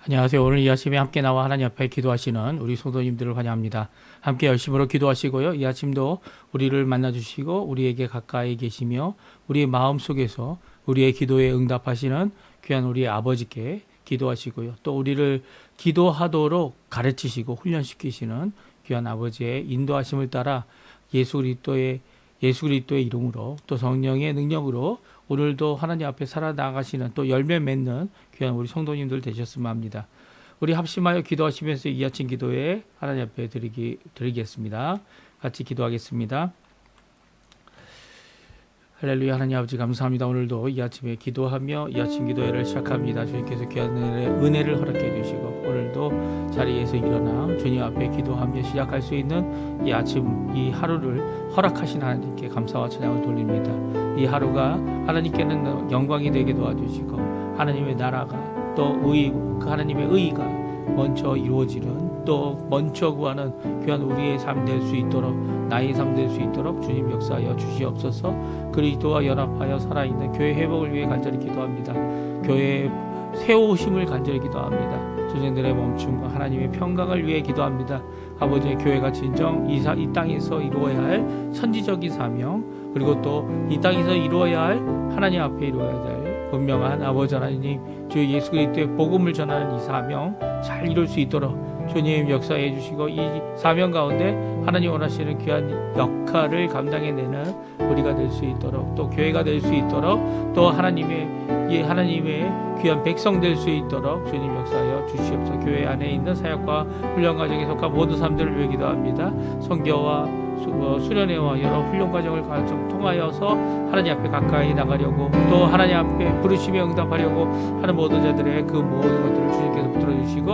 안녕하세요. 오늘 이 아침에 함께 나와 하나님 앞에 기도하시는 우리 성도님들을 환영합니다. 함께 열심으로 기도하시고요. 이 아침도 우리를 만나주시고 우리에게 가까이 계시며 우리의 마음속에서 우리의 기도에 응답하시는 귀한 우리 아버지께 기도하시고요. 또 우리를 기도하도록 가르치시고 훈련시키시는 귀한 아버지의 인도하심을 따라 예수 그리스도의 이름으로 또 성령의 능력으로 오늘도 하나님 앞에 살아나가시는 또 열매 맺는 귀한 우리 성도님들 되셨으면 합니다. 우리 합심하여 기도하시면서 이 아침 기도에 하나님 앞에 드리겠습니다. 같이 기도하겠습니다. 할렐루야. 하나님 아버지 감사합니다. 오늘도 이 아침에 기도하며 이 아침 기도회를 시작합니다. 주님께서 귀한 은혜를 허락해 주시고 오늘도 자리에서 일어나 주님 앞에 기도하며 시작할 수 있는 이 아침 이 하루를 허락하신 하나님께 감사와 찬양을 돌립니다. 이 하루가 하나님께는 영광이 되게 도와주시고 하나님의 나라가 또 그 하나님의 의의가 먼저 이루어지는 또 먼저 구하는 귀한 우리의 삶 될 수 있도록 나의 삶 될 수 있도록 주님 역사하여 주시옵소서. 그리스도와 연합하여 살아있는 교회 회복을 위해 간절히 기도합니다. 교회의 세우심을 간절히 기도합니다. 조상들의 멈춤과 하나님의 평강을 위해 기도합니다. 아버지의 교회가 진정 이 땅에서 이루어야 할 선지적인 사명 그리고 또 이 땅에서 이루어야 할 하나님 앞에 이루어야 될 분명한 아버지 하나님 주 예수 그리스도의 복음을 전하는 이 사명 잘 이룰 수 있도록 주님 역사해 주시고 이 사명 가운데 하나님 원하시는 귀한 역할을 감당해내는 우리가 될 수 있도록 또 교회가 될 수 있도록 또 하나님의 귀한 백성 될 수 있도록 주님 역사하여 주시옵소서. 교회 안에 있는 사역과 훈련 과정에 속한 모든 사람들을 위해 기도합니다. 선교와 수련회와 여러 훈련 과정을 통하여서 하나님 앞에 가까이 나가려고 또 하나님 앞에 부르심에 응답하려고 하는 모든 자들의 그 모든 것들을 주님께서 붙들어 주시고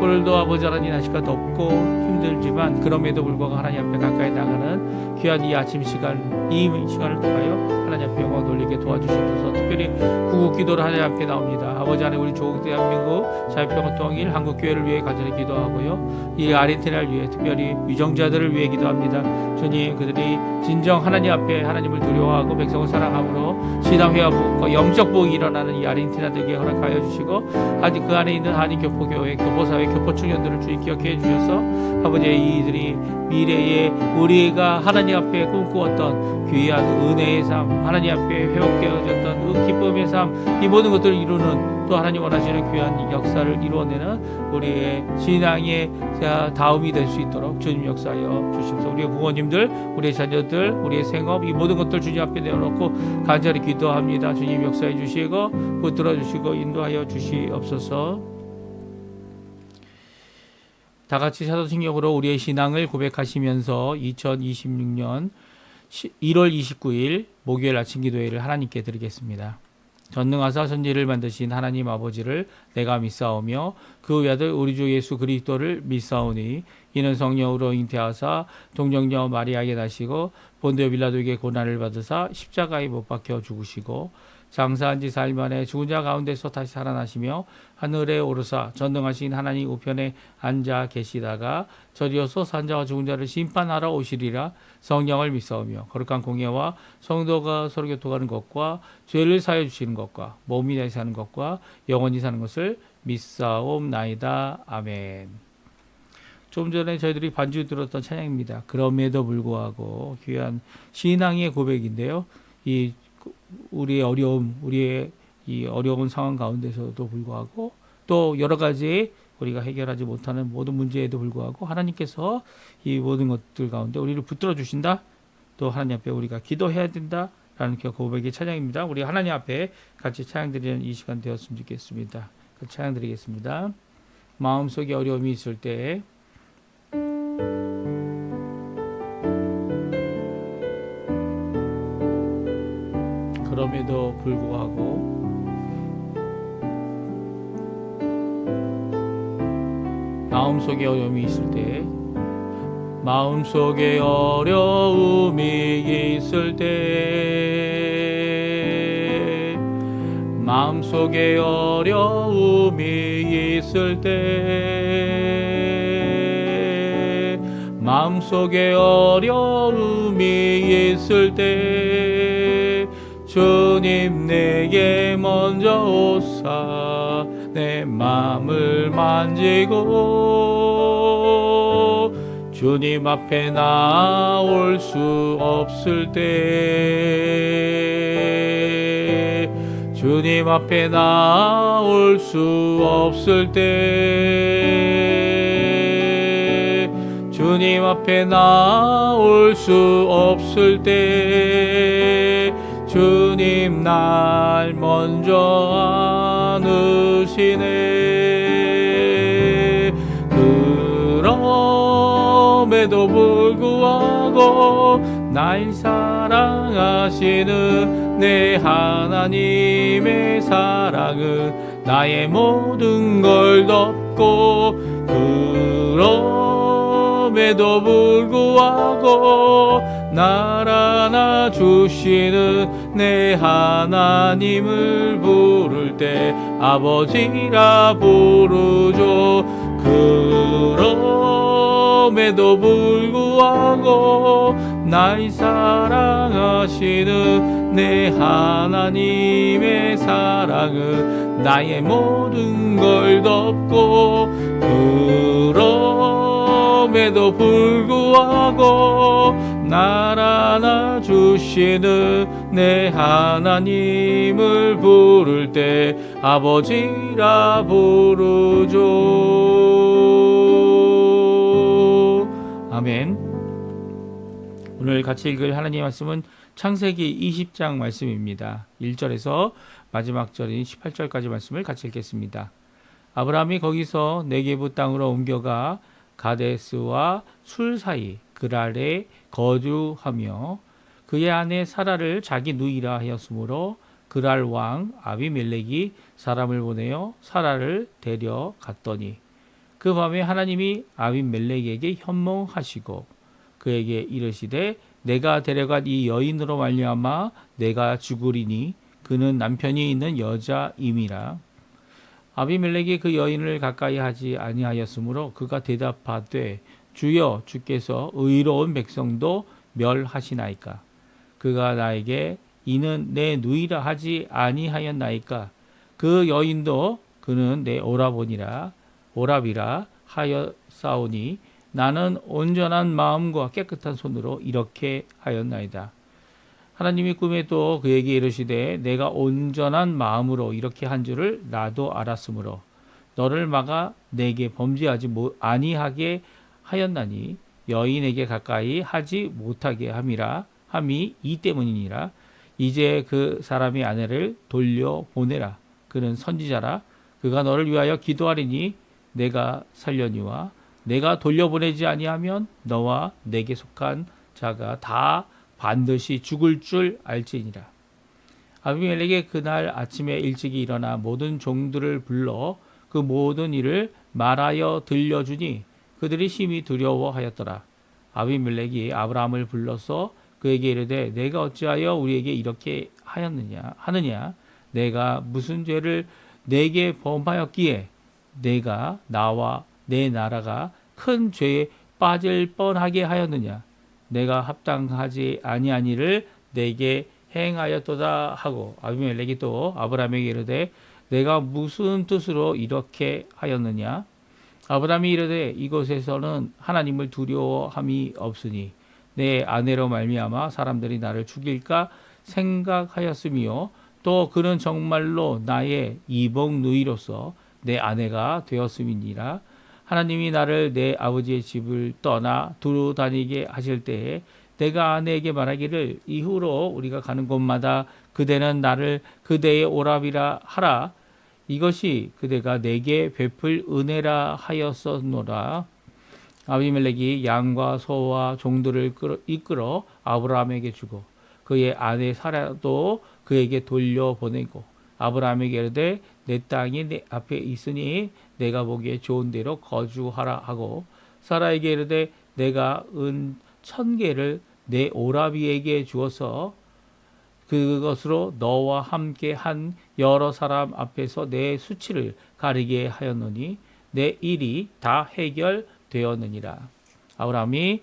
오늘도 아버지 하나님 날씨가 덥고 힘들지만 그럼에도 불구하고 하나님 앞에 가까이 나가는 귀한 이 아침 시간 이 시간을 통하여 하나님 앞에 영광 돌리게 도와주시옵소서. 특별히 구국 기도를 하나님 앞에 나옵니다. 아버지 하나님 우리 조국 대한민국 자유평화 통일 한국교회를 위해 간절히 기도하고요. 이 아르헨티나를 위해 특별히 유정자들을 위해 기도합니다. 주님 그들이 진정 하나님 앞에 하나님을 두려워하고 백성을 사랑함으로 신앙 회복과 영적 복이 일어나는 이 아르헨티나들에게 허락하여 주시고 아직 그 안에 있는 한인교포교회 교포사회 교포청년들을 주님 기억해 주셔서 아버지의 이들이 미래에 우리가 하나님 앞에 꿈꾸었던 귀한 은혜의 삶 하나님 앞에 회복되어졌던 그 기쁨의 삶 이 모든 것들을 이루는 또 하나님 원하시는 귀한 역사를 이루어내는 우리의 신앙의 다음이 될 수 있도록 주님 역사하여 주시옵소서. 우리의 부모님들 우리의 자녀들 우리의 생업 이 모든 것들 주님 앞에 내어놓고 간절히 기도합니다. 주님 역사해 주시고 붙들어 주시고 인도하여 주시옵소서. 다 같이 사도신경으로 우리의 신앙을 고백하시면서 2026년 1월 29일 목요일 아침 기도회를 하나님께 드리겠습니다. 전능하사 천지를 만드신 하나님 아버지를 내가 믿사오며 그 외아들 우리 주 예수 그리스도를 믿사오니 이는 성령으로 잉태하사 동정녀 마리아에게 나시고 본디오 빌라도에게 고난을 받으사 십자가에 못 박혀 죽으시고 장사한 지 4일 만에 죽은 자 가운데서 다시 살아나시며 하늘에 오르사 전능하신 하나님 우편에 앉아 계시다가 저리어서 산자와 죽은 자를 심판하러 오시리라. 성령을 믿사오며 거룩한 공예와 성도가 서로 교통하는 것과 죄를 사해 주시는 것과 몸이 다시 사는 것과 영원히 사는 것을 믿사옵나이다. 아멘. 좀 전에 저희들이 반주 들었던 찬양입니다. 그럼에도 불구하고 귀한 신앙의 고백인데요. 우리의 이 어려운 상황 가운데서도 불구하고 또 여러 가지 우리가 해결하지 못하는 모든 문제에도 불구하고 하나님께서 이 모든 것들 가운데 우리를 붙들어 주신다. 또 하나님 앞에 우리가 기도해야 된다라는 고백의 찬양입니다. 우리 하나님 앞에 같이 찬양 드리는 이 시간 되었으면 좋겠습니다. 같이 찬양 드리겠습니다. 마음속에 어려움이 있을 때 그럼에도 불구하고 마음속에 어려움이 있을 때 마음속에 어려움이 있을 때 마음속에 어려움이 있을 때 마음속에 어려움이 있을 때 주님 내게 먼저 오사 내 맘을 만지고 주님 앞에 나올 수 없을 때 주님 앞에 나올 수 없을 때 주님 앞에 나올 수 없을 때 주님 날 먼저 안으시네. 그럼에도 불구하고 날 사랑하시는 내 하나님의 사랑은 나의 모든 걸 덮고 그럼에도 불구하고 날 안아주시는 내 하나님을 부를 때 아버지라 부르죠. 그럼에도 불구하고 날 사랑하시는 내 하나님의 사랑은 나의 모든 걸 덮고 그럼에도 불구하고 날 안아주시는 내 하나님을 부를 때 아버지라 부르죠. 아멘. 오늘 같이 읽을 하나님의 말씀은 창세기 20장 말씀입니다. 1절에서 마지막 절인 18절까지 말씀을 같이 읽겠습니다. 아브라함이 거기서 네게부 땅으로 옮겨가 가데스와 술 사이 그랄에 거주하며 그의 아내 사라를 자기 누이라 하였으므로 그랄 왕 아비멜렉이 사람을 보내어 사라를 데려갔더니 그 밤에 하나님이 아비멜렉에게 현몽하시고 그에게 이르시되 내가 데려간 이 여인으로 말미암아 내가 죽으리니 그는 남편이 있는 여자임이라. 아비멜렉이 그 여인을 가까이 하지 아니하였으므로 그가 대답하되 주여 주께서 의로운 백성도 멸하시나이까. 그가 나에게 이는 내 누이라 하지 아니하였나이까. 그 여인도 그는 내 오라비라 하였사오니 나는 온전한 마음과 깨끗한 손으로 이렇게 하였나이다. 하나님이 꿈에 또 그에게 이르시되 내가 온전한 마음으로 이렇게 한 줄을 나도 알았으므로 너를 막아 내게 범죄하지 아니하게 하였나니 여인에게 가까이 하지 못하게 함이 이 때문이니라. 이제 그 사람의 아내를 돌려보내라. 그는 선지자라. 그가 너를 위하여 기도하리니 내가 살려니와 내가 돌려보내지 아니하면 너와 내게 속한 자가 다 반드시 죽을 줄 알지니라. 아비멜렉이 그날 아침에 일찍이 일어나 모든 종들을 불러 그 모든 일을 말하여 들려주니 그들이 심히 두려워하였더라. 아비멜렉이 아브라함을 불러서 그에게 이르되 내가 어찌하여 우리에게 이렇게 하느냐 내가 무슨 죄를 내게 범하였기에 내가 나와 내 나라가 큰 죄에 빠질 뻔하게 하였느냐. 내가 합당하지 아니한 일을 내게 행하였도다 하고 아비멜렉이 또 아브라함에게 이르되 내가 무슨 뜻으로 이렇게 하였느냐. 아브라함이 이르되 이곳에서는 하나님을 두려워함이 없으니 내 아내로 말미암아 사람들이 나를 죽일까 생각하였으며 또 그는 정말로 나의 이복 누이로서 내 아내가 되었음이니라. 하나님이 나를 내 아버지의 집을 떠나 두루 다니게 하실 때에 내가 아내에게 말하기를 이후로 우리가 가는 곳마다 그대는 나를 그대의 오라비라 하라. 이것이 그대가 내게 베풀 은혜라 하였었노라. 아비멜렉이 양과 소와 종들을 이끌어 아브라함에게 주고 그의 아내 사라도 그에게 돌려보내고 아브라함에게 이르되 내 땅이 내 앞에 있으니 내가 보기에 좋은 데로 거주하라 하고 사라에게 이르되 내가 은 1000개를 내 오라비에게 주어서 그것으로 너와 함께 한 여러 사람 앞에서 내 수치를 가리게 하였노니 내 일이 다 해결되었느니라. 아브라함이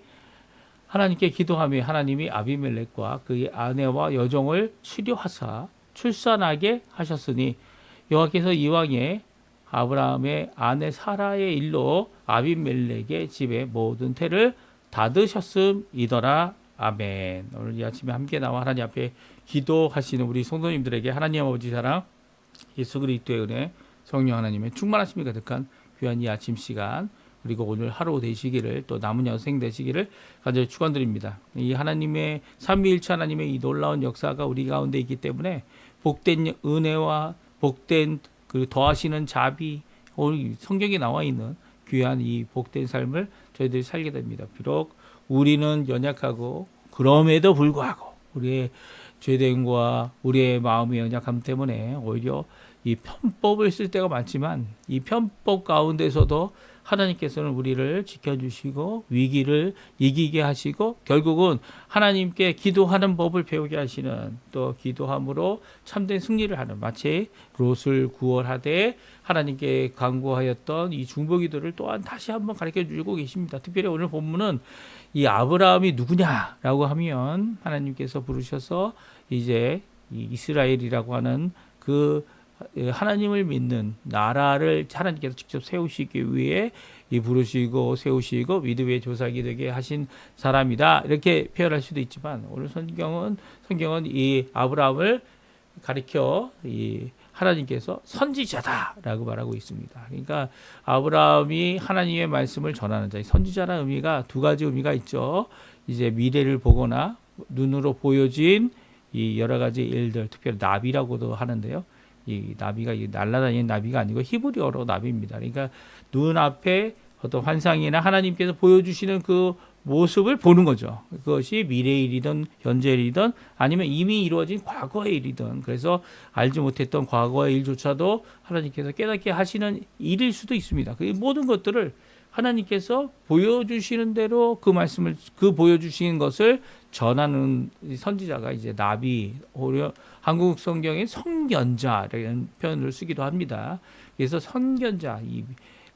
하나님께 기도하며 하나님이 아비멜렉과 그의 아내와 여종을 치료하사 출산하게 하셨으니 여호와께서 이왕에 아브라함의 아내 사라의 일로 아비멜렉의 집에 모든 태를 닫으셨음이더라. 아멘. 오늘 이 아침에 함께 나와 하나님 앞에 기도하시는 우리 성도님들에게 하나님 아버지 사랑, 예수 그리스도의 은혜, 성령 하나님의 충만하심이 가득한 귀한 이 아침 시간, 그리고 오늘 하루 되시기를, 또 남은 여생 되시기를 간절히 축원드립니다. 이 하나님의 삼위일체 하나님의 이 놀라운 역사가 우리 가운데 있기 때문에 복된 은혜와 복된 그 더하시는 자비, 오늘 성경에 나와 있는 귀한 이 복된 삶을 저희들이 살게 됩니다. 비록 우리는 연약하고 그럼에도 불구하고 우리의 죄됨과 우리의 마음의 연약함 때문에 오히려 이 편법을 쓸 때가 많지만 이 편법 가운데서도 하나님께서는 우리를 지켜주시고 위기를 이기게 하시고 결국은 하나님께 기도하는 법을 배우게 하시는, 또 기도함으로 참된 승리를 하는, 마치 롯을 구원하되 하나님께 간구하였던 이 중보기도를 또한 다시 한번 가르쳐 주고 계십니다. 특별히 오늘 본문은 이 아브라함이 누구냐라고 하면 하나님께서 부르셔서 이제 이 이스라엘이라고 하는 그 하나님을 믿는 나라를 하나님께서 직접 세우시기 위해 이 부르시고 세우시고 믿음의 조상이 되게 하신 사람이다, 이렇게 표현할 수도 있지만 오늘 성경은 이 아브라함을 가리켜 이 하나님께서 선지자다라고 말하고 있습니다. 그러니까 아브라함이 하나님의 말씀을 전하는 자, 선지자라는 의미가 두 가지 의미가 있죠. 이제 미래를 보거나 눈으로 보여진 이 여러 가지 일들, 특별히 나비라고도 하는데요. 이 나비가 날아다니는 나비가 아니고 히브리어로 나비입니다. 그러니까 눈앞에 어떤 환상이나 하나님께서 보여주시는 그 모습을 보는 거죠. 그것이 미래의 일이든 현재의 일이든 아니면 이미 이루어진 과거의 일이든, 그래서 알지 못했던 과거의 일조차도 하나님께서 깨닫게 하시는 일일 수도 있습니다. 그 모든 것들을 하나님께서 보여주시는 대로 그 말씀을, 그 보여주신 것을 전하는 선지자가 이제 나비, 한국 성경에 선견자라는 표현을 쓰기도 합니다. 그래서 선견자,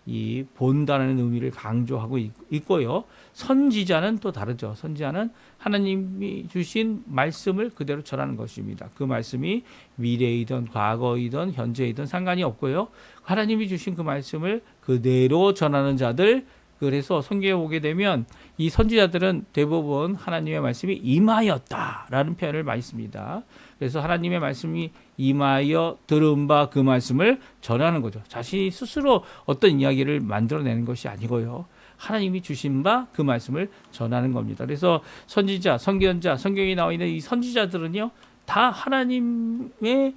이 본다는 의미를 강조하고 있고요. 선지자는 또 다르죠. 선지자는 하나님이 주신 말씀을 그대로 전하는 것입니다. 그 말씀이 미래이든 과거이든 현재이든 상관이 없고요. 하나님이 주신 그 말씀을 그대로 전하는 자들, 그래서 성경에 보게 되면 이 선지자들은 대부분 하나님의 말씀이 임하였다라는 표현을 많이 씁니다. 그래서 하나님의 말씀이 임하여 들은 바 그 말씀을 전하는 거죠. 자신이 스스로 어떤 이야기를 만들어내는 것이 아니고요. 하나님이 주신 바 그 말씀을 전하는 겁니다. 그래서 선지자, 선견자, 성경에 나와 있는 이 선지자들은요, 다 하나님이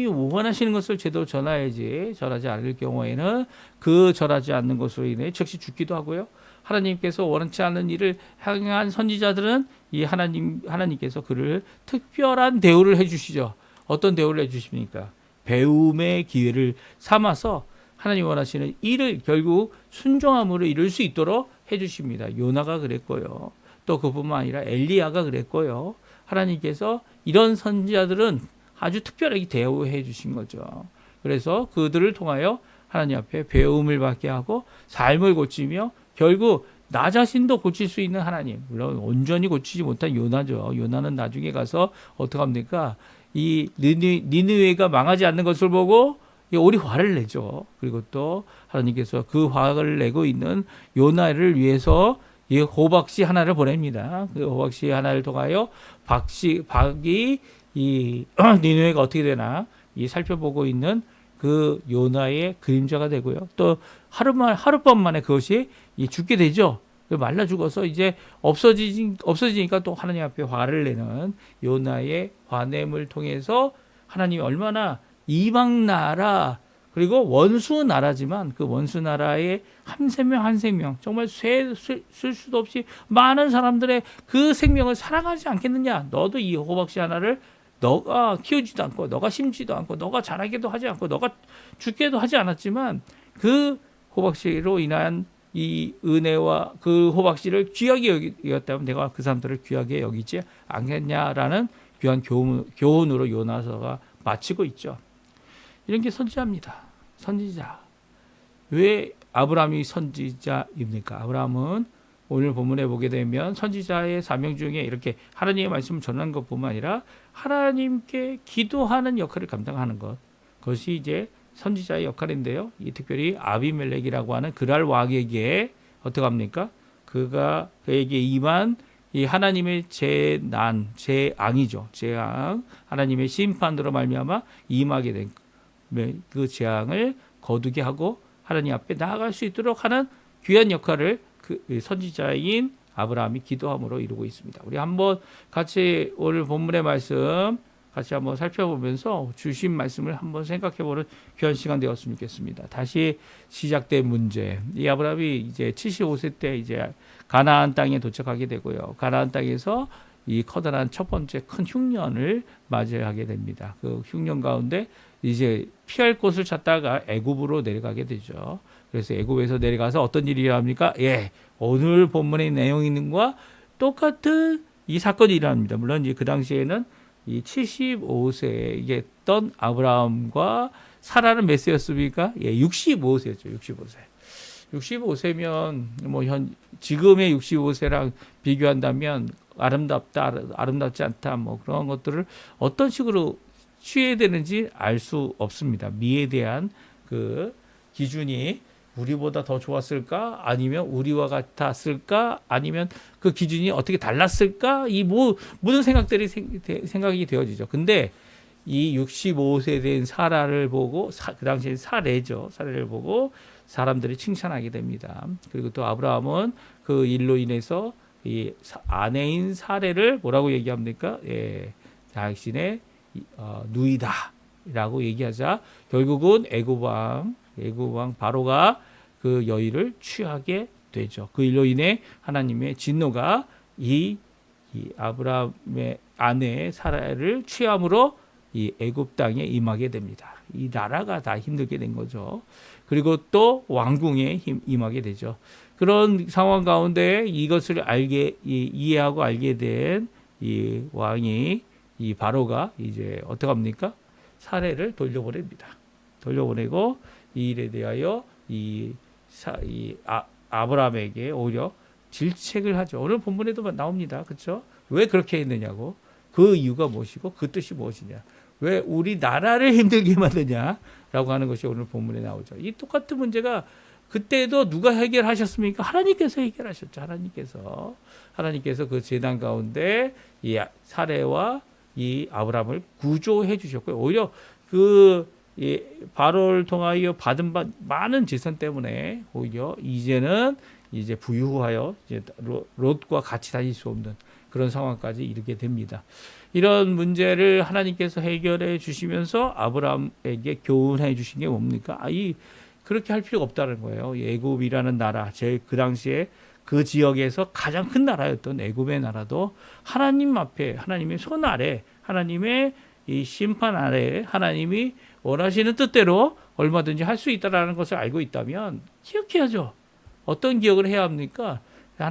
원하시는 것을 제대로 전해야지, 전하지 않을 경우에는 그 전하지 않는 것으로 인해 즉시 죽기도 하고요. 하나님께서 원치 않는 일을 향한 선지자들은 이 하나님께서 그를 특별한 대우를 해주시죠. 어떤 대우를 해주십니까? 배움의 기회를 삼아서 하나님 원하시는 일을 결국 순종함으로 이룰 수 있도록 해주십니다. 요나가 그랬고요. 또 그뿐만 아니라 엘리야가 그랬고요. 하나님께서 이런 선지자들은 아주 특별하게 대우해 주신 거죠. 그래서 그들을 통하여 하나님 앞에 배움을 받게 하고 삶을 고치며 결국 나 자신도 고칠 수 있는 하나님, 물론 온전히 고치지 못한 요나죠. 요나는 나중에 가서 어떻게 합니까? 이 니느웨가 망하지 않는 것을 보고 오리 화를 내죠. 그리고 또 하나님께서 그 화를 내고 있는 요나를 위해서 이 호박씨 하나를 보냅니다. 그 호박씨 하나를 통하여 박이 이 니느웨가 어떻게 되나 이 살펴보고 있는 그 요나의 그림자가 되고요. 또 하룻밤 만에 그것이 죽게 되죠. 말라 죽어서 이제 없어지니까 또 하나님 앞에 화를 내는 요나의 화냄을 통해서 하나님이 얼마나 이방 나라, 그리고 원수 나라지만 그 원수 나라의 한 생명 정말 쓸 수도 없이 많은 사람들의 그 생명을 사랑하지 않겠느냐. 너도 이 호박씨 하나를 너가 키우지도 않고 너가 심지도 않고 너가 자라기도 하지 않고 너가 죽게도 하지 않았지만 그 호박씨로 인한 이 은혜와 그 호박씨를 귀하게 여겼다면 내가 그 사람들을 귀하게 여기지 않겠냐라는 귀한 교훈으로 요나서가 마치고 있죠. 이런 게 선지자입니다. 선지자. 왜 아브라함이 선지자입니까? 아브라함은 오늘 본문에 보게 되면 선지자의 사명 중에 이렇게 하나님의 말씀을 전하는 것뿐만 아니라 하나님께 기도하는 역할을 감당하는 것. 그것이 이제 선지자의 역할인데요. 이 특별히 아비멜렉이라고 하는 그랄 왕에게 어떻게 합니까? 그에게 임한 이 하나님의 재앙이죠. 재앙, 하나님의 심판으로 말미암아 임하게 된 그 재앙을 거두게 하고 하나님 앞에 나아갈 수 있도록 하는 귀한 역할을 그 선지자인 아브라함이 기도함으로 이루고 있습니다. 우리 한번 같이 오늘 본문의 말씀 같이 한번 살펴보면서 주신 말씀을 한번 생각해보는 귀한 시간 되었으면 좋겠습니다. 다시 시작된 문제. 이 아브라함이 이제 75세 때 이제 가나안 땅에 도착하게 되고요. 가나안 땅에서 이 커다란 첫 번째 큰 흉년을 맞이하게 됩니다. 그 흉년 가운데 이제 피할 곳을 찾다가 애굽으로 내려가게 되죠. 그래서 애굽에서 내려가서 어떤 일이 일어납니까? 예, 오늘 본문의 내용과 똑같은 이 사건이 일어납니다. 물론 이제 그 당시에는 이 75세에 있던 아브라함과 사라는 몇 세였습니까? 예, 65세였죠. 65세. 65세면 뭐 지금의 65세랑 비교한다면 아름답다, 아름답지 않다, 뭐 그런 것들을 어떤 식으로 취해야 되는지 알 수 없습니다. 미에 대한 그 기준이 우리보다 더 좋았을까? 아니면 우리와 같았을까? 아니면 그 기준이 어떻게 달랐을까? 이 모든 생각이 되어지죠. 근데 이 65세 된 사라를 보고 그 당시에 사례죠. 사례를 보고 사람들이 칭찬하게 됩니다. 그리고 또 아브라함은 그 일로 인해서 이 아내인 사례를 뭐라고 얘기합니까? 예, 당신의 누이다라고 얘기하자 결국은 애굽 왕 바로가 그 여인을 취하게 되죠. 그 일로 인해 하나님의 진노가 이 아브라함의 아내 사라를 취함으로 이 애굽 땅에 임하게 됩니다. 이 나라가 다 힘들게 된 거죠. 그리고 또 왕궁에 임하게 되죠. 그런 상황 가운데 이것을 이해하고 알게 된 이 왕이 이 바로가 이제 어떻게 합니까? 사례를 돌려보냅니다. 돌려보내고 이 일에 대하여 아브라함에게 오히려 질책을 하죠. 오늘 본문에도 나옵니다. 그렇죠? 왜 그렇게 했느냐고. 그 이유가 무엇이고 그 뜻이 무엇이냐. 왜 우리 나라를 힘들게 만드냐라고 하는 것이 오늘 본문에 나오죠. 이 똑같은 문제가 그때도 누가 해결하셨습니까? 하나님께서 해결하셨죠. 하나님께서 그 제단 가운데 이 사례와 이 아브라함을 구조해 주셨고요. 오히려 이 바로를 통하여 받은 많은 재산 때문에 오히려 이제는 이제 부유하여 이제 롯과 같이 다닐 수 없는 그런 상황까지 이르게 됩니다. 이런 문제를 하나님께서 해결해 주시면서 아브라함에게 교훈해 주신 게 뭡니까? 그렇게 할 필요가 없다는 거예요. 애굽이라는 나라, 그 당시에 그 지역에서 가장 큰 나라였던 애굽의 나라도 하나님 앞에, 하나님의 손 아래, 하나님의 이 심판 아래 하나님이 원하시는 뜻대로 얼마든지 할 수 있다라는 것을 알고 있다면 기억해야죠. 어떤 기억을 해야 합니까?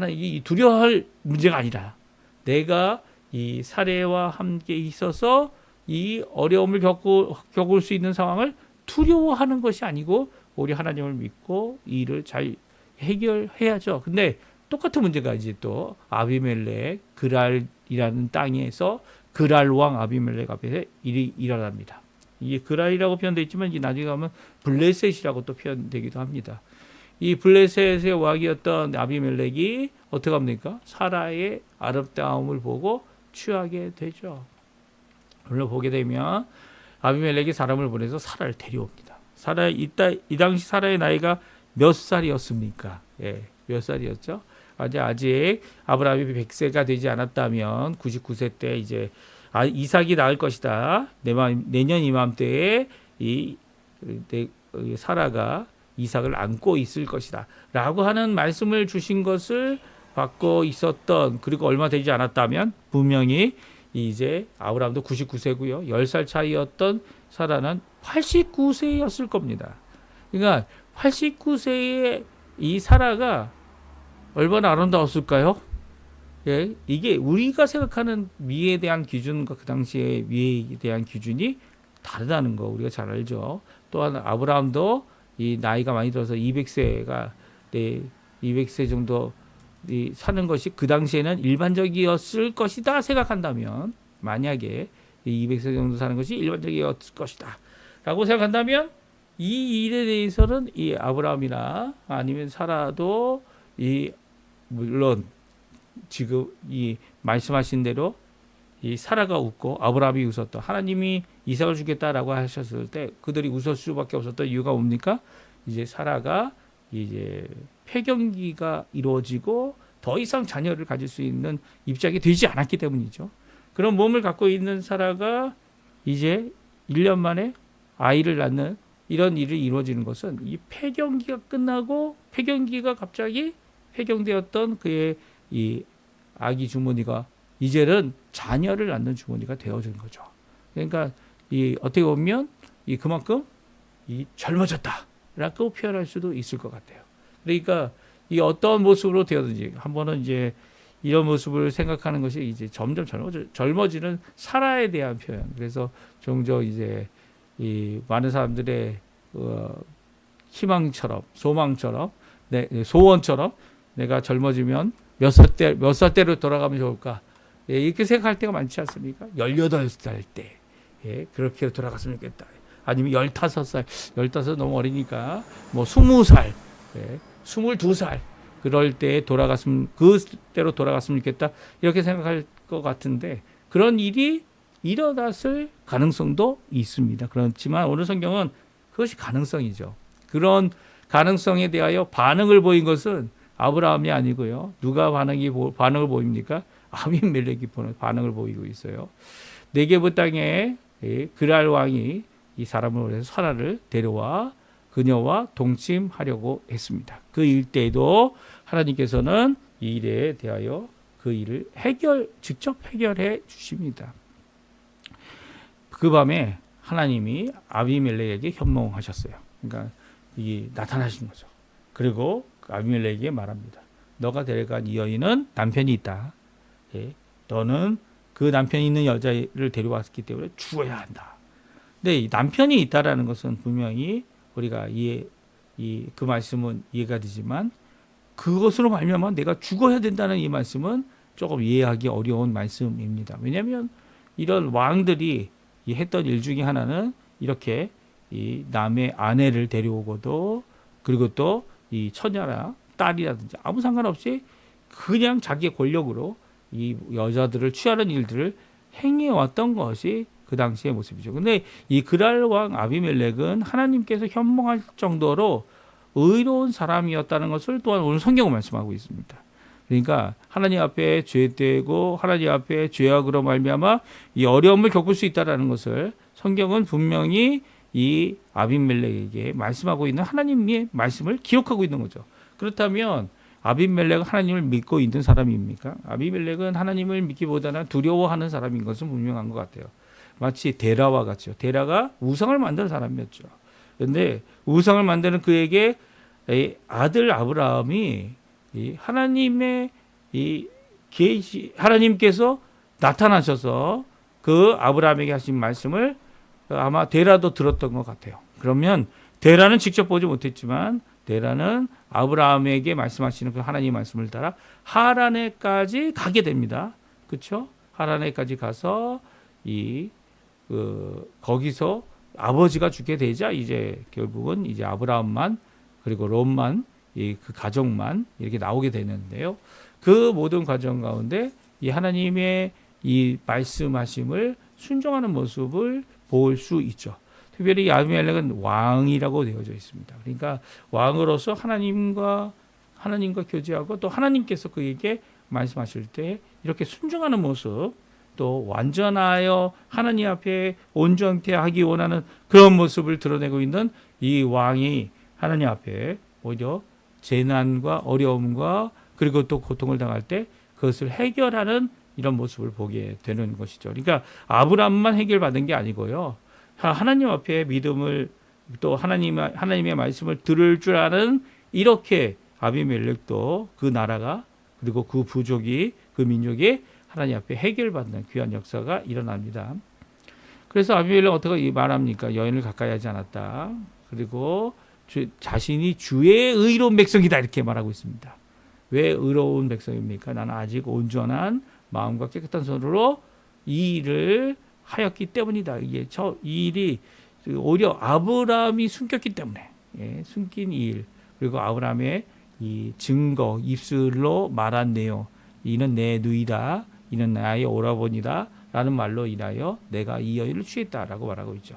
이 두려워할 문제가 아니라 내가 이 사례와 함께 있어서 이 어려움을 겪을 수 있는 상황을 두려워하는 것이 아니고 우리 하나님을 믿고 이 일을 잘 해결해야죠. 근데 똑같은 문제가 이제 또 아비멜렉 그랄이라는 땅에서 그랄 왕 아비멜렉 앞에 일이 일어납니다. 이게 그랄이라고 표현되어 있지만 이제 나중에 가면 블레셋이라고 또 표현되기도 합니다. 이 블레셋의 왕이었던 아비멜렉이 어떻게 합니까? 사라의 아름다움을 보고 취하게 되죠. 오늘 보게 되면 아비멜렉이 사람을 보내서 사라를 데려옵니다. 이 당시 사라의 나이가 몇 살이었습니까? 예, 몇 살이었죠? 아직 아브라함이 100세가 되지 않았다면 99세 때 이제 이삭이 낳을 것이다. 내년 이맘때에 사라가 이삭을 안고 있을 것이다. 라고 하는 말씀을 주신 것을 받고 있었던, 그리고 얼마 되지 않았다면 분명히 이제 아브라함도 99세고요. 10살 차이였던 사라는 89세였을 겁니다. 그러니까 89세의 이 사라가 얼마나 아름다웠을까요? 예, 이게 우리가 생각하는 미에 대한 기준과 그 당시의 미에 대한 기준이 다르다는 거 우리가 잘 알죠. 또한 아브라함도 이 나이가 많이 들어서 200세가 200세 정도 사는 것이 그 당시에는 일반적이었을 것이다 생각한다면, 만약에 200세 정도 사는 것이 일반적이었을 것이다 라고 생각한다면 이 일에 대해서는 이 아브라함이나 아니면 사라도 이 물론 지금 이 말씀하신 대로 이 사라가 웃고 아브라함이 웃었다. 하나님이 이삭을 주겠다라고 하셨을 때 그들이 웃을 수밖에 없었던 이유가 뭡니까? 이제 사라가 이제 폐경기가 이루어지고 더 이상 자녀를 가질 수 있는 입장이 되지 않았기 때문이죠. 그런 몸을 갖고 있는 사라가 이제 1년 만에 아이를 낳는 이런 일이 이루어지는 것은 이 폐경기가 끝나고 폐경기가 갑자기 폐경되었던 그의 이 아기 주머니가 이제는 자녀를 낳는 주머니가 되어진 거죠. 그러니까 이 어떻게 보면 이 그만큼 이 젊어졌다라고 표현할 수도 있을 것 같아요. 그러니까 이 어떤 모습으로 되었든지 한 번은 이제 이런 모습을 생각하는 것이 이제 점점 젊어지는 사라에 대한 표현. 그래서 종종 이제 이 많은 사람들의 희망처럼 소망처럼 소원처럼 내가 젊어지면 몇 살 때로 돌아가면 좋을까? 예, 이렇게 생각할 때가 많지 않습니까? 18살 때 그렇게 돌아갔으면 좋겠다. 아니면 15살, 15 너무 어리니까 뭐 20살, 22살 그럴 때 돌아갔으면 그때로 돌아갔으면 좋겠다. 이렇게 생각할 것 같은데 그런 일이 일어났을 가능성도 있습니다. 그렇지만 오늘 성경은 그것이 가능성이죠. 그런 가능성에 대하여 반응을 보인 것은 아브라함이 아니고요. 누가 반응을 보입니까? 아비멜렉이 반응을 보이고 있어요. 네게브 땅에 그랄 왕이 이 사람을 위해서 사라를 데려와 그녀와 동침하려고 했습니다. 그 일때에도 하나님께서는 이 일에 대하여 그 일을 직접 해결해 주십니다. 그 밤에 하나님이 아비멜렉에게 현몽하셨어요. 그러니까 이게 나타나신 거죠. 그리고 아비멜렉에게 말합니다. 너가 데려간 이 여인은 남편이 있다. 너는 그 남편이 있는 여자를 데려왔기 때문에 죽어야 한다. 근데 이 남편이 있다라는 것은 분명히 우리가 그 말씀은 이해가 되지만 그것으로 말미암아 내가 죽어야 된다는 이 말씀은 조금 이해하기 어려운 말씀입니다. 왜냐하면 이런 왕들이 했던 일 중에 하나는 이렇게 이 남의 아내를 데려오고도 그리고 또 이 처녀나 딸이라든지 아무 상관없이 그냥 자기의 권력으로 이 여자들을 취하는 일들을 행해왔던 것이 그 당시의 모습이죠. 근데 이 그랄 왕 아비멜렉은 하나님께서 현몽할 정도로 의로운 사람이었다는 것을 또한 오늘 성경은 말씀하고 있습니다. 그러니까 하나님 앞에 죄되고 하나님 앞에 죄악으로 말미암아 이 어려움을 겪을 수 있다는 것을 성경은 분명히 이 아비멜렉에게 말씀하고 있는 하나님의 말씀을 기록하고 있는 거죠. 그렇다면 아비멜렉은 하나님을 믿고 있는 사람입니까? 아비멜렉은 하나님을 믿기보다는 두려워하는 사람인 것은 분명한 것 같아요. 마치 데라와 같죠. 데라가 우상을 만드는 사람이었죠. 그런데 우상을 만드는 그에게 아들 아브라함이 하나님의 하나님께서 나타나셔서 그 아브라함에게 하신 말씀을 아마 데라도 들었던 것 같아요. 그러면 데라는 직접 보지 못했지만 데라는 아브라함에게 말씀하시는 그 하나님의 말씀을 따라 하란에까지 가게 됩니다. 그렇죠? 하란에까지 가서 거기서 아버지가 죽게 되자 이제 결국은 이제 아브라함만 그리고 롯만 그 가족만 이렇게 나오게 되는데요. 그 모든 과정 가운데 이 하나님의 이 말씀하심을 순종하는 모습을 볼 수 있죠. 특별히 아비멜렉은 왕이라고 되어져 있습니다. 그러니까 왕으로서 하나님과 교제하고 또 하나님께서 그에게 말씀하실 때 이렇게 순종하는 모습, 또 완전하여 하나님 앞에 온전케 하기 원하는 그런 모습을 드러내고 있는 이 왕이 하나님 앞에 오히려 재난과 어려움과 그리고 또 고통을 당할 때 그것을 해결하는 이런 모습을 보게 되는 것이죠. 그러니까 아브라함만 해결받은 게 아니고요. 하나님 앞에 믿음을 또 하나님의 말씀을 들을 줄 아는 이렇게 아비멜렉도 그 나라가 그리고 그 부족이 그 민족이 하나님 앞에 해결받는 귀한 역사가 일어납니다. 그래서 아비멜렉은 어떻게 말합니까? 여인을 가까이 하지 않았다. 그리고 자신이 주의 의로운 백성이다 이렇게 말하고 있습니다. 왜 의로운 백성입니까? 나는 아직 온전한 마음과 깨끗한 손으로 이 일을 하였기 때문이다. 이 일이 오히려 아브라함이 숨겼기 때문에 숨긴 일 그리고 아브라함의 이 증거 입술로 말한 내용 이는 내 누이다 이는 나의 오라버니다 라는 말로 인하여 내가 이 여인을 취했다라고 말하고 있죠.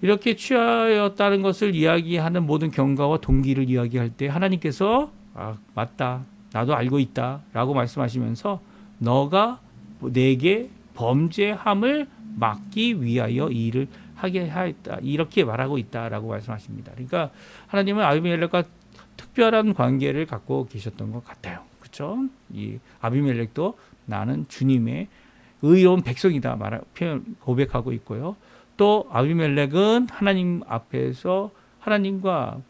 이렇게 취하였다는 것을 이야기하는 모든 경과와 동기를 이야기할 때 하나님께서 맞다 나도 알고 있다 라고 말씀하시면서 너가 내게 범죄함을 막기 위하여 이 일을 하게 하였다 이렇게 말하고 있다라고 말씀하십니다. 그러니까 하나님은 아비멜렉과 특별한 관계를 갖고 계셨던 것 같아요. 그렇죠? 이 아비멜렉도 나는 주님의 의로운 백성이다 표현 고백하고 있고요. 또 아비멜렉은 하나님 앞에서 하나님과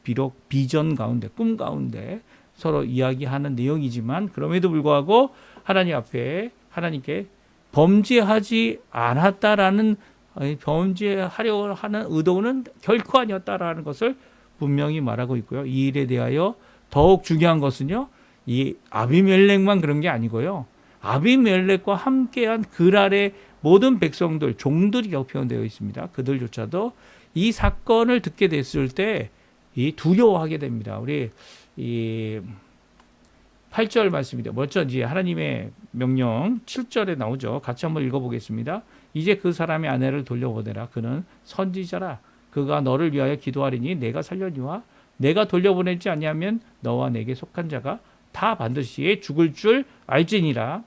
비록 비전 가운데 꿈 가운데 서로 이야기하는 내용이지만 그럼에도 불구하고 하나님 앞에 하나님께 범죄하지 않았다라는 범죄하려고 하는 의도는 결코 아니었다라는 것을 분명히 말하고 있고요. 이 일에 대하여 더욱 중요한 것은요. 이 아비멜렉만 그런 게 아니고요. 아비멜렉과 함께한 그랄의 모든 백성들, 종들이라고 표현되어 있습니다. 그들조차도 이 사건을 듣게 됐을 때 이 두려워하게 됩니다. 우리 이 8절 말씀입니다. 먼저 이제 하나님의 명령 7절에 나오죠. 같이 한번 읽어보겠습니다. 이제 그 사람의 아내를 돌려보내라. 그는 선지자라. 그가 너를 위하여 기도하리니 내가 살려니와 내가 돌려보내지 아니하면 너와 내게 속한 자가 다 반드시 죽을 줄 알지니라.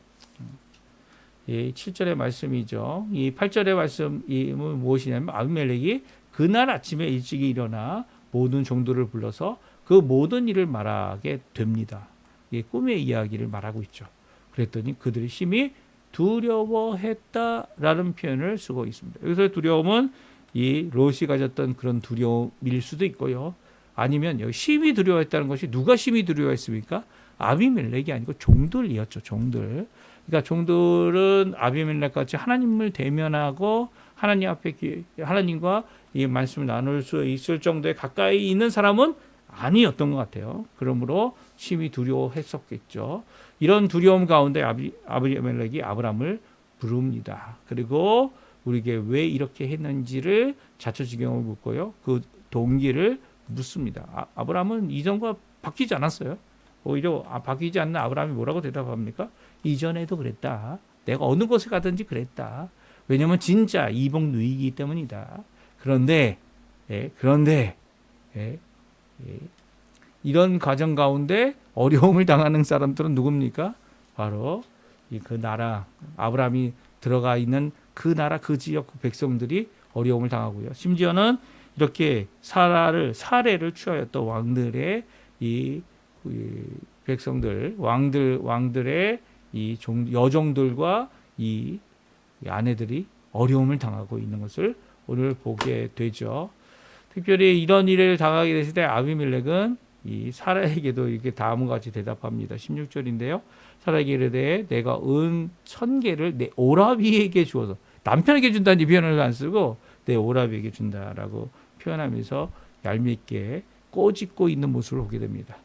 이 7절의 말씀이죠. 이 8절의 말씀은 무엇이냐면 아비멜렉이 그날 아침에 일찍이 일어나 모든 종들을 불러서 그 모든 일을 말하게 됩니다. 이 꿈의 이야기를 말하고 있죠. 그랬더니 그들이 심히 두려워했다라는 표현을 쓰고 있습니다. 여기서 두려움은 이 롯이 가졌던 그런 두려움일 수도 있고요. 아니면 여기 심히 두려워했다는 것이 누가 심히 두려워했습니까? 아비멜렉이 아니고 종들이었죠. 종들. 그러니까 종들은 아비멜렉 같이 하나님을 대면하고 하나님 앞에 하나님과 이 말씀을 나눌 수 있을 정도에 가까이 있는 사람은 아니었던 것 같아요. 그러므로 심히 두려워했었겠죠. 이런 두려움 가운데 아비멜렉이 아브라함을 부릅니다. 그리고 우리에게 왜 이렇게 했는지를 자초지경을 묻고요. 그 동기를 묻습니다. 아브라함은 이전과 바뀌지 않았어요. 오히려 바뀌지 않는 아브라함이 뭐라고 대답합니까? 이전에도 그랬다. 내가 어느 곳에 가든지 그랬다. 왜냐하면 진짜 이복 누이기 때문이다. 그런데 이런 과정 가운데 어려움을 당하는 사람들은 누굽니까? 바로 그 나라 아브라함이 들어가 있는 그 나라 그 지역 그 백성들이 어려움을 당하고요. 심지어는 이렇게 사례를 취하였던 왕들의 이 백성들 왕들의 이 여종들과 이 아내들이 어려움을 당하고 있는 것을 오늘 보게 되죠. 특별히 이런 일을 당하게 됐을 때 아비멜렉은 이 사라에게도 이렇게 다음과 같이 대답합니다. 16절인데요. 사라에게 이르되 내가 은 1000개를 내 오라비에게 주어서 남편에게 준다는 표현을 안 쓰고 내 오라비에게 준다라고 표현하면서 얄밉게 꼬집고 있는 모습을 보게 됩니다.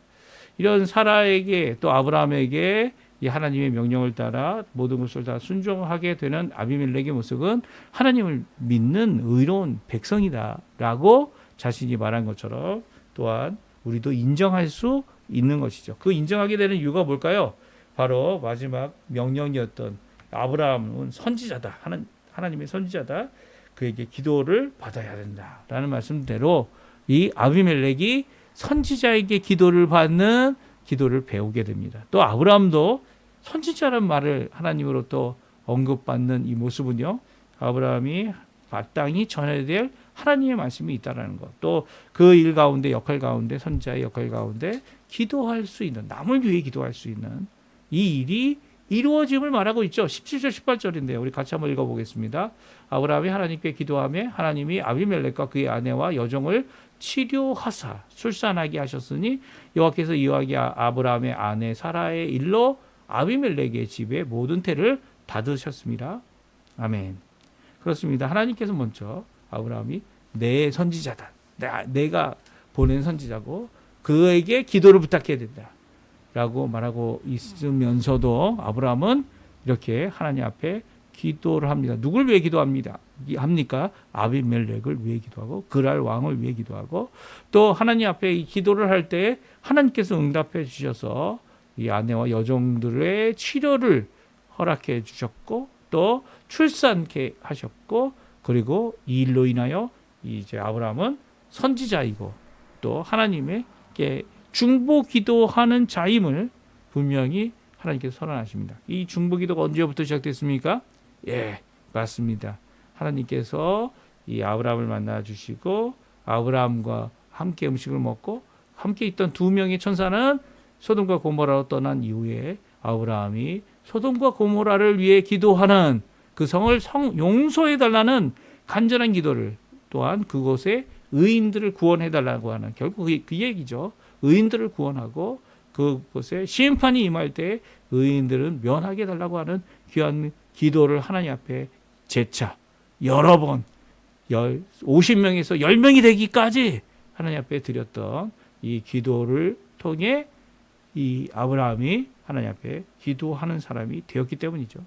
이런 사라에게 또 아브라함에게 이 하나님의 명령을 따라 모든 것을 다 순종하게 되는 아비멜렉의 모습은 하나님을 믿는 의로운 백성이다라고 자신이 말한 것처럼 또한 우리도 인정할 수 있는 것이죠. 그 인정하게 되는 이유가 뭘까요? 바로 마지막 명령이었던 아브라함은 선지자다. 하나님의 선지자다. 그에게 기도를 받아야 된다라는 말씀대로 이 아비멜렉이 선지자에게 기도를 받는 기도를 배우게 됩니다. 또 아브라함도 선지자라는 말을 하나님으로 또 언급받는 이 모습은요. 아브라함이 마땅히 전해야 될 하나님의 말씀이 있다는 것. 또 그 일 가운데 역할 가운데 선지자의 역할 가운데 기도할 수 있는 남을 위해 기도할 수 있는 이 일이 이루어짐을 말하고 있죠. 17절 18절인데요. 우리 같이 한번 읽어보겠습니다. 아브라함이 하나님께 기도하며 하나님이 아비멜렉과 그의 아내와 여종을 치료하사 출산하게 하셨으니 여호와께서 이후하게 아브라함의 아내 사라의 일로 아비멜렉의 집에 모든 태를 닫으셨습니다. 아멘. 그렇습니다. 하나님께서 먼저 아브라함이 내 선지자다. 내가 보낸 선지자고 그에게 기도를 부탁해야 된다. 라고 말하고 있으면서도 아브라함은 이렇게 하나님 앞에 기도를 합니다. 누굴 위해 합니까? 아비멜렉을 위해 기도하고 그랄 왕을 위해 기도하고 또 하나님 앞에 이 기도를 할 때 하나님께서 응답해 주셔서 이 아내와 여종들의 치료를 허락해 주셨고 또 출산케 하셨고 그리고 이 일로 인하여 이제 아브라함은 선지자이고 또 하나님에게 중보 기도하는 자임을 분명히 하나님께서 선언하십니다. 이 중보 기도가 언제부터 시작됐습니까? 예, 맞습니다. 하나님께서 이 아브라함을 만나 주시고 아브라함과 함께 음식을 먹고 함께 있던 두 명의 천사는 소돔과 고모라로 떠난 이후에 아브라함이 소돔과 고모라를 위해 기도하는 그 성을 용서해 달라는 간절한 기도를 또한 그곳에 의인들을 구원해 달라고 하는 결국 그 얘기죠. 의인들을 구원하고 그곳에 심판이 임할 때 의인들은 면하게 해달라고 하는 귀한 기도를 하나님 앞에 재차 여러 번 50명에서 10명이 되기까지 하나님 앞에 드렸던 이 기도를 통해 이 아브라함이 하나님 앞에 기도하는 사람이 되었기 때문이죠.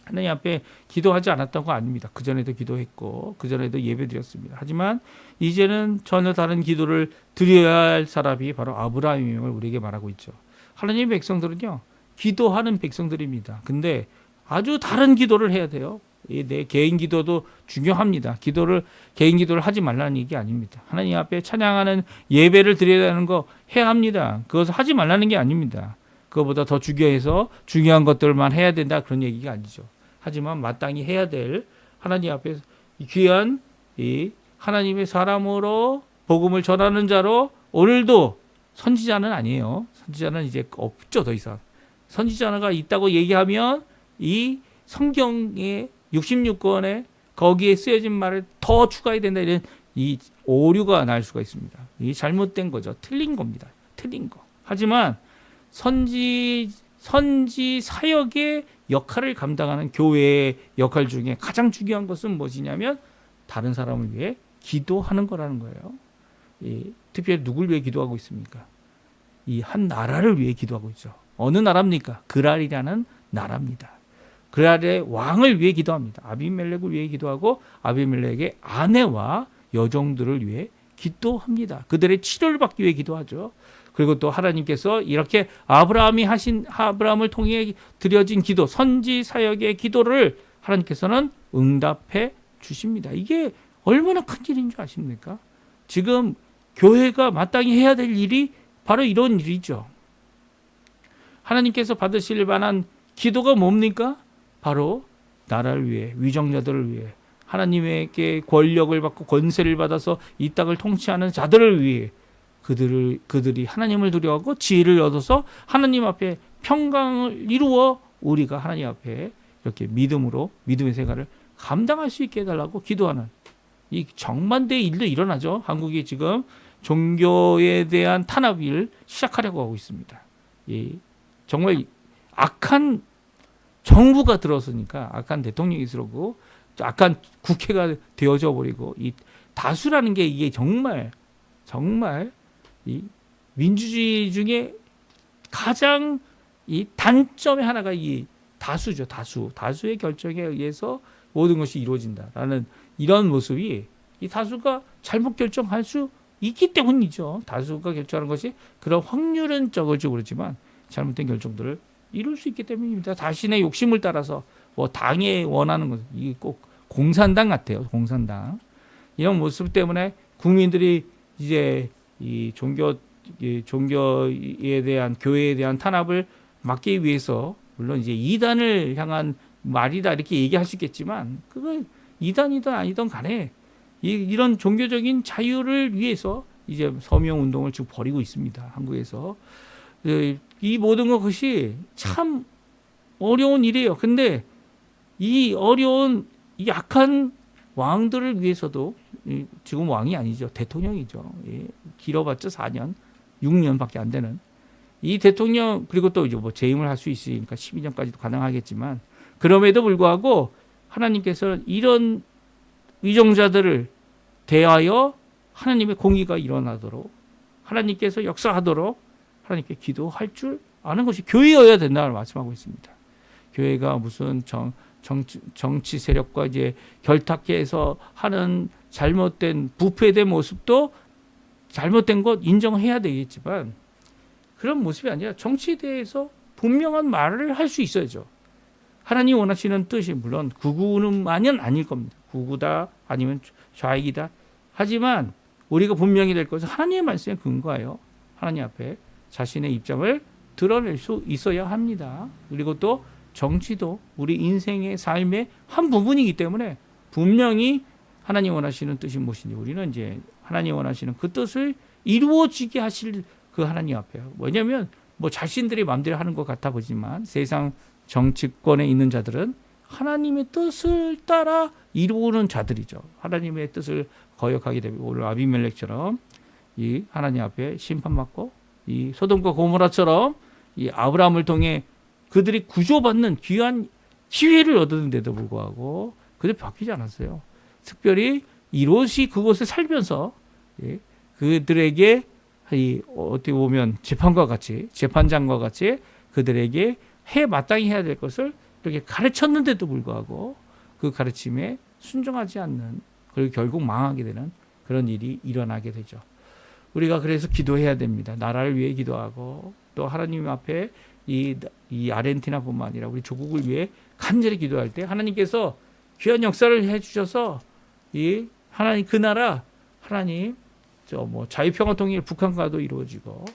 하나님 앞에 기도하지 않았던 거 아닙니다. 그전에도 기도했고 그전에도 예배드렸습니다. 하지만 이제는 전혀 다른 기도를 드려야 할 사람이 바로 아브라함임을 우리에게 말하고 있죠. 하나님의 백성들은요. 기도하는 백성들입니다. 근데 아주 다른 기도를 해야 돼요. 내 개인 기도도 중요합니다. 개인 기도를 하지 말라는 얘기 아닙니다. 하나님 앞에 찬양하는 예배를 드려야 하는 거 해야 합니다. 그것을 하지 말라는 게 아닙니다. 그것보다 더 중요한 것들만 해야 된다 그런 얘기가 아니죠. 하지만 마땅히 해야 될 하나님 앞에 귀한 이 하나님의 사람으로 복음을 전하는 자로 오늘도 선지자는 아니에요. 선지자는 이제 없죠. 더 이상. 선지자가 있다고 얘기하면 이 성경의 66권에 거기에 쓰여진 말을 더 추가해야 된다 이런 이 오류가 날 수가 있습니다. 이 잘못된 거죠. 틀린 겁니다. 틀린 거. 하지만 선지 사역의 역할을 감당하는 교회의 역할 중에 가장 중요한 것은 무엇이냐면 다른 사람을 위해 기도하는 거라는 거예요. 특별히 누굴 위해 기도하고 있습니까? 이 한 나라를 위해 기도하고 있죠. 어느 나라입니까? 그랄이라는 나라입니다. 그랄의 왕을 위해 기도합니다. 아비멜렉을 위해 기도하고 아비멜렉의 아내와 여종들을 위해 기도합니다. 그들의 치료를 받기 위해 기도하죠. 그리고 또 하나님께서 이렇게 아브라함을 통해 드려진 기도, 선지 사역의 기도를 하나님께서는 응답해 주십니다. 이게 얼마나 큰 일인 줄 아십니까? 지금 교회가 마땅히 해야 될 일이 바로 이런 일이죠. 하나님께서 받으실 만한 기도가 뭡니까? 바로 나라를 위해, 위정자들을 위해, 하나님에게 권력을 받고 권세를 받아서 이 땅을 통치하는 자들을 위해 그들이 하나님을 두려워하고 지혜를 얻어서 하나님 앞에 평강을 이루어 우리가 하나님 앞에 이렇게 믿음의 생활을 감당할 수 있게 해달라고 기도하는 이 정반대의 일도 일어나죠. 한국이 지금 종교에 대한 탄압을 시작하려고 하고 있습니다. 정말 악한 정부가 들어서니까 악한 대통령이 들어오고 악한 국회가 되어져 버리고 이 다수라는 게 이게 정말 이 민주주의 중에 가장 이 단점의 하나가 이 다수죠. 다수의 결정에 의해서 모든 것이 이루어진다라는 이런 모습이 이 다수가 잘못 결정할 수 있기 때문이죠. 다수가 결정하는 것이 그런 확률은 적을지 모르지만 잘못된 결정들을 이룰 수 있기 때문입니다. 자신의 욕심을 따라서 뭐 당에 원하는 것, 이게 꼭 공산당 같아요. 공산당. 이런 모습 때문에 국민들이 이제 이 종교에 대한 교회에 대한 탄압을 막기 위해서 물론 이제 이단을 향한 말이다 이렇게 얘기할 수 있겠지만 그건 이단이든 아니든 간에 이런 종교적인 자유를 위해서 이제 서명 운동을 지금 벌이고 있습니다. 한국에서 이 모든 것이 참 어려운 일이에요. 근데 이 어려운 이 약한 왕들을 위해서도 지금 왕이 아니죠. 대통령이죠. 길어봤자 4년, 6년밖에 안 되는 이 대통령 그리고 또 이제 뭐 재임을 할 수 있으니까 12년까지도 가능하겠지만 그럼에도 불구하고 하나님께서 이런 위정자들을 대하여 하나님의 공의가 일어나도록 하나님께서 역사하도록 하나님께 기도할 줄 아는 것이 교회여야 된다고 말씀하고 있습니다. 교회가 무슨 정치 세력과 이제 결탁해서 하는 잘못된 부패된 모습도 잘못된 것 인정해야 되겠지만 그런 모습이 아니라 정치에 대해서 분명한 말을 할 수 있어야죠. 하나님 원하시는 뜻이 물론 극우는만은 아닐 겁니다. 극우다 아니면 좌익이다. 하지만 우리가 분명히 될 것은 하나님의 말씀에 근거하여 하나님 앞에 자신의 입장을 드러낼 수 있어야 합니다. 그리고 또 정치도 우리 인생의 삶의 한 부분이기 때문에 분명히 하나님 원하시는 뜻이 무엇인지 우리는 이제 하나님 원하시는 그 뜻을 이루어지게 하실 그 하나님 앞에요. 왜냐하면 뭐 자신들이 마음대로 하는 것 같아 보지만 세상 정치권에 있는 자들은 하나님의 뜻을 따라 이루는 자들이죠. 하나님의 뜻을 거역하게 되면 오늘 아비멜렉처럼 이 하나님 앞에 심판받고 이 소돔과 고모라처럼 이 아브라함을 통해 그들이 구조받는 귀한 기회를 얻었는데도 불구하고 그들이 바뀌지 않았어요. 특별히 이롯이 그곳에 살면서 그들에게 어떻게 보면 재판과 같이 재판장과 같이 그들에게 마땅히 해야 될 것을 이렇게 가르쳤는데도 불구하고 그 가르침에 순종하지 않는 그리고 결국 망하게 되는 그런 일이 일어나게 되죠. 우리가 그래서 기도해야 됩니다. 나라를 위해 기도하고 또 하나님 앞에 이 아르헨티나뿐만 아니라 우리 조국을 위해 간절히 기도할 때 하나님께서 귀한 역사를 해주셔서 이 하나님 그 나라 하나님 자유평화 통일 북한과도 이루어지고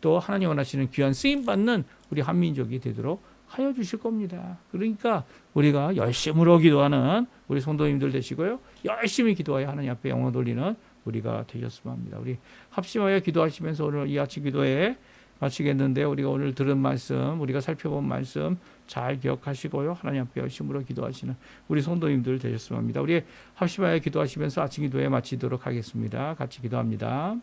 또 하나님 원하시는 귀한 쓰임 받는 우리 한민족이 되도록 하여 주실 겁니다. 그러니까 우리가 열심으로 기도하는 우리 성도님들 되시고요. 열심히 기도하여 하나님 앞에 영광 돌리는 우리가 되셨으면 합니다. 우리 합심하여 기도하시면서 오늘 이 아침 기도에 마치겠는데 우리가 오늘 들은 말씀, 우리가 살펴본 말씀 잘 기억하시고요. 하나님 앞에 열심으로 기도하시는 우리 성도님들 되셨으면 합니다. 우리 합심하여 기도하시면서 아침 기도에 마치도록 하겠습니다. 같이 기도합니다.